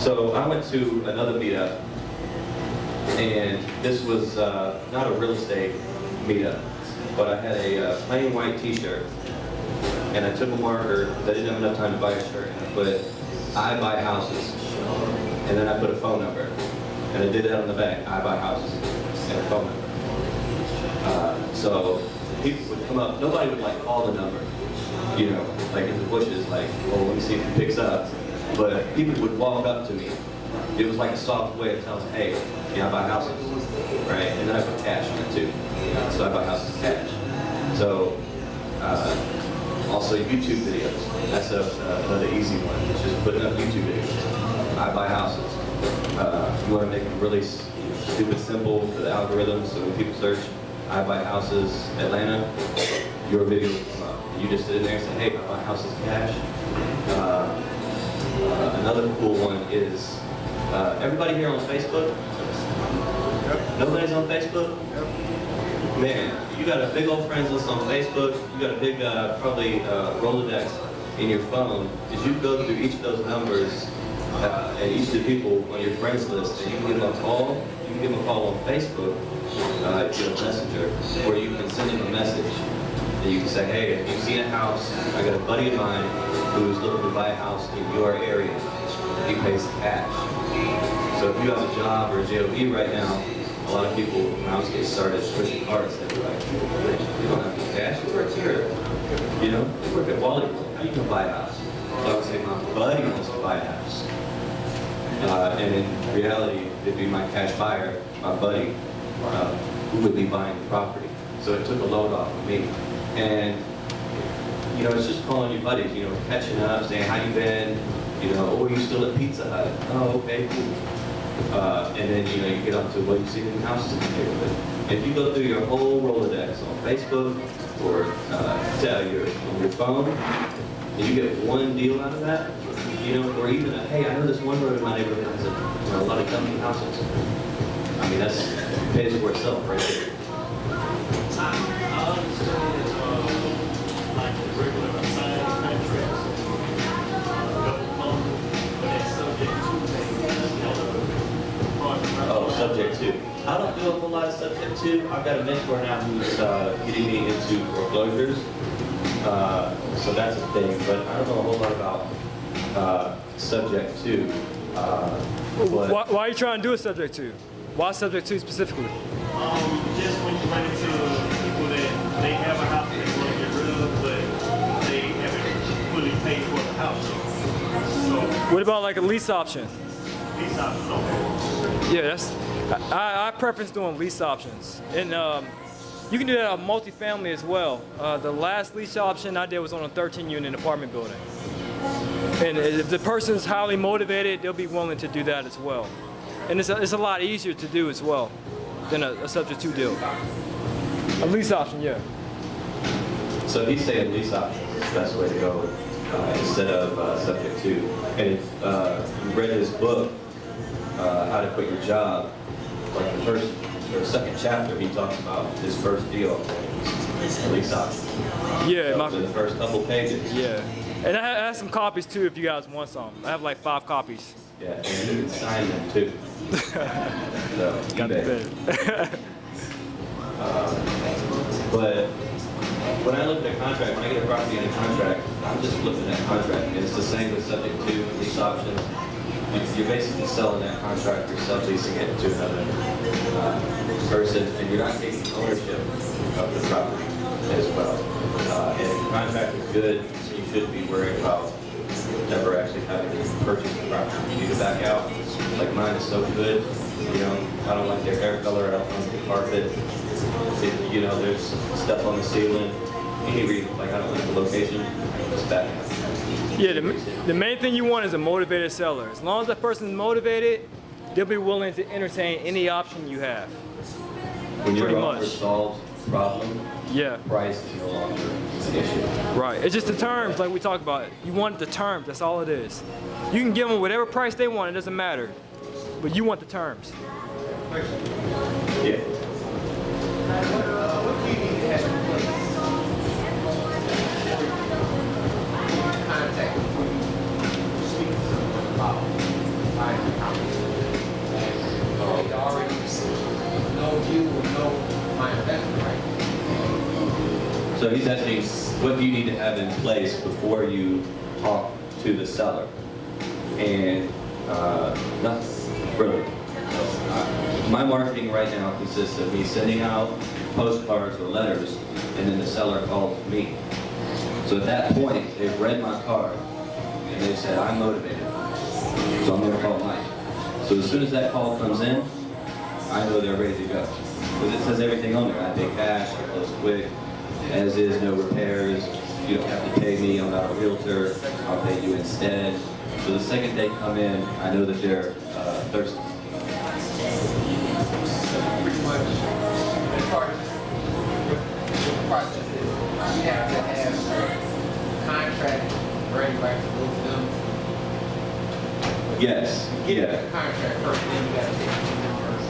So I went to another meetup, and this was not a real estate meetup, but I had a plain white t-shirt, and I took a marker, because I didn't have enough time to buy a shirt, and I put, I buy houses, and then I put a phone number, and I did that on the back, I buy houses, and a phone number. So people would come up, nobody would like call the number, you know, like in the bushes, like, well, let me see if he picks up. But people would walk up to me. It was like a soft way of telling, hey, yeah, I buy houses, right? And then I put cash on it too. So I buy houses cash. So also YouTube videos. That's another easy one. It's just putting up YouTube videos. I buy houses. You want to make them really stupid simple for the algorithm, so when people search, I buy houses Atlanta, your video will come up. And you just sit in there and say, hey, I buy houses cash. Another cool one is, everybody here on Facebook? Yep. Nobody's on Facebook? Yep. Man, you got a big old friends list on Facebook, you got a big, probably Rolodex in your phone, because you go through each of those numbers and each of the people on your friends list, and you can give them a call. You can give them a call on Facebook, if you're a messenger, or you can send them a message. And you can say, hey, if you've seen a house, I got a buddy of mine who's looking to buy a house in your area. He pays cash. So if you have a job or a job right now, a lot of people, when I was getting started pushing carts, they'd be like, you don't have any cash, you work here. You know, you work at Wally, how you can buy a house? So I would say, my buddy wants to buy a house. And in reality, it'd be my cash buyer, my buddy, who would be buying the property. So it took a load off of me. And, you know, it's just calling your buddies, you know, catching up, saying, how you been? You know, oh, you still at Pizza Hut? Oh, okay, cool. And then, you know, you get up to, well, you see any houses in the neighborhood. If you go through your whole Rolodex on Facebook or on your phone, and you get one deal out of that, you know, or even a, hey, I know this one road in my neighborhood has a lot of company houses. I mean, that's pays for itself right there. Oh, subject to. I don't do a whole lot of subject to. I've got a mentor now who's getting me into foreclosures. So that's a thing, but I don't know a whole lot about subject to. Why are you trying to do a subject to? Why subject to specifically? Just when you run into people that they have a house that they want to get rid of, but they haven't fully paid for the house. So, what about like a lease option? Lease option, okay. Yeah, that's. I preference doing lease options, and you can do that on multifamily as well. The last lease option I did was on a 13-unit apartment building, and if the person's highly motivated, they'll be willing to do that as well. And it's a lot easier to do as well than a subject to deal. A lease option, yeah. So he's saying lease option is the best way to go instead of subject to. And if you read his book, How to Quit Your Job, like the first or second chapter, he talks about his first deal, lease option. Yeah, in the first couple pages. Yeah, and I have some copies too if you guys want some. I have like 5 copies. Yeah, and you can sign them too. So, got the bid. But when I look at a contract, when I get a property in a contract, I'm just looking at contract. And it's the same with subject to lease options. You're basically selling that contract, you're subleasing it to another person, and you're not taking ownership of the property as well. And if the contract is good, you shouldn't be worried about never actually having to purchase the property. You need to back out. Like mine is so good, you know, I don't like their hair color, I don't like the carpet. You know, there's stuff on the ceiling. Any reason, like I don't like the location, just back out. Yeah, the main thing you want is a motivated seller. As long as that person's motivated, they'll be willing to entertain any option you have. When your offer solves the problem, yeah, price is no longer an issue. Right. It's just the terms, like we talked about. You want the terms. That's all it is. You can give them whatever price they want. It doesn't matter. But you want the terms. Yeah. Contact before you speak to someone about buying So he's asking, what do you need to have in place before you talk to the seller? And nothing, really. My marketing right now consists of me sending out postcards or letters, and then the seller calls me. So at that point, they've read my card, and they've said, I'm motivated, so I'm going to call Mike. So as soon as that call comes in, I know they're ready to go. Because it says everything on there. I pay cash, I close quick, as is, no repairs. You don't have to pay me, I'm not a realtor, I'll pay you instead. So the second they come in, I know that they're thirsty. Pretty much, as part of the process is you have to have a contract ready right to go to them. Yes, yeah. The contract first, then you got to take it to them first.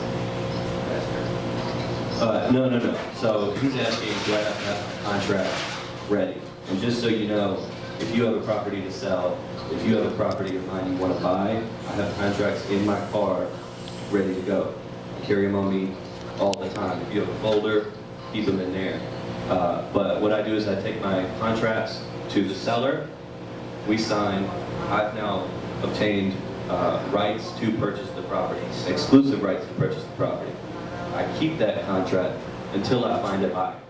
No. So he's asking, do I have to have a contract ready? And just so you know, if you have a property to sell, if you have a property of mine you want to buy, I have contracts in my car ready to go. I carry them on me all the time. If you have a folder, keep them in there. But what I do is I take my contracts to the seller, we sign. I've now obtained rights to purchase the property, exclusive rights to purchase the property. I keep that contract until I find a buyer.